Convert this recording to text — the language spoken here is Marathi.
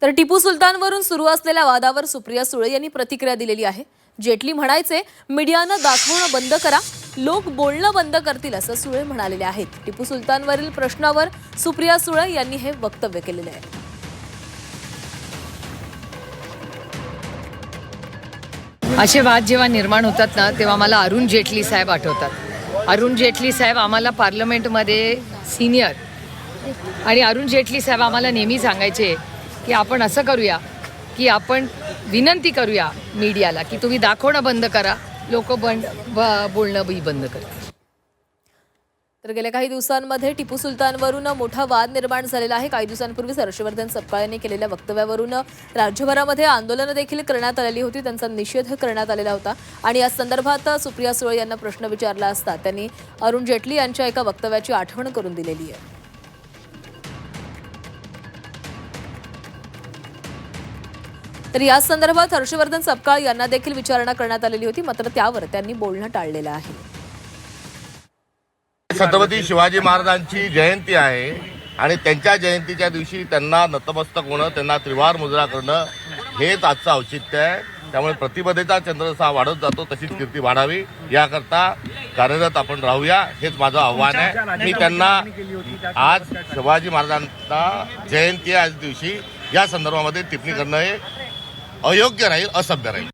तर टिपू सुलतानवरून सुरू असलेल्या वादावर सुप्रिया सुळे यांनी प्रतिक्रिया दिलेली आहे। जेटली म्हणायचे, मीडियानं दाखवणं बंद करा, लोक बोलणं बंद करतील असं सुळे म्हणालेले आहेत। टिपू सुलतानवरील प्रश्नावर सुप्रिया सुळे यांनी हे वक्तव्य केलेले आहे। असे वाद जेव्हा निर्माण होतात ना, तेव्हा मला अरुण जेटली साहेब आठवतात। अरुण जेटली साहेब आम्हाला पार्लमेंटमध्ये सिनियर, आणि अरुण जेटली साहेब आम्हाला नेहमी सांगायचे की आपण असं करूया की आपण विनंती करूया मीडियाला की तुम्ही दाखवणं बंद करा, लोक बोलणं बंद करा। तर गेल्या काही दिवसांमध्ये टिपू सुलतानवरून मोठा वाद निर्माण झालेला आहे। काही दिवसांपूर्वी हर्षवर्धन सपकाळ यांनी केलेल्या वक्तव्यावरून राज्यभरामध्ये आंदोलनं देखील करण्यात आलेली होती, त्यांचा निषेध करण्यात आलेला होता। आणि या संदर्भात सुप्रिया सुळे यांना प्रश्न विचारला असता त्यांनी अरुण जेटली यांच्या एका वक्तव्याची आठवण करून दिलेली आहे। तर या संदर्भात हर्षवर्धन सपकाळ यांना देखील विचारणा करण्यात आलेली होती, मात्र त्यावर त्यांनी बोलणं टाळलेलं आहे। छत्रपती शिवाजी महाराजांची जयंती आहे आणि त्यांच्या जयंतीच्या दिवशी त्यांना नतमस्तक होणं, त्यांना त्रिवार मुजरा करणं हेच आजचं औचित्य आहे। त्यामुळे प्रतिबद्धता चंद्रसा वाढत जातो, तशीच कीर्ती वाढावी याकरता कार्यरत आपण राहूया, हेच माझं आव्हान आहे। मी त्यांना आज शिवाजी महाराजांना जयंती आज दिवशी या संदर्भामध्ये टिप्पणी करणं हे अयोग्य राहील, असभ्य राहील।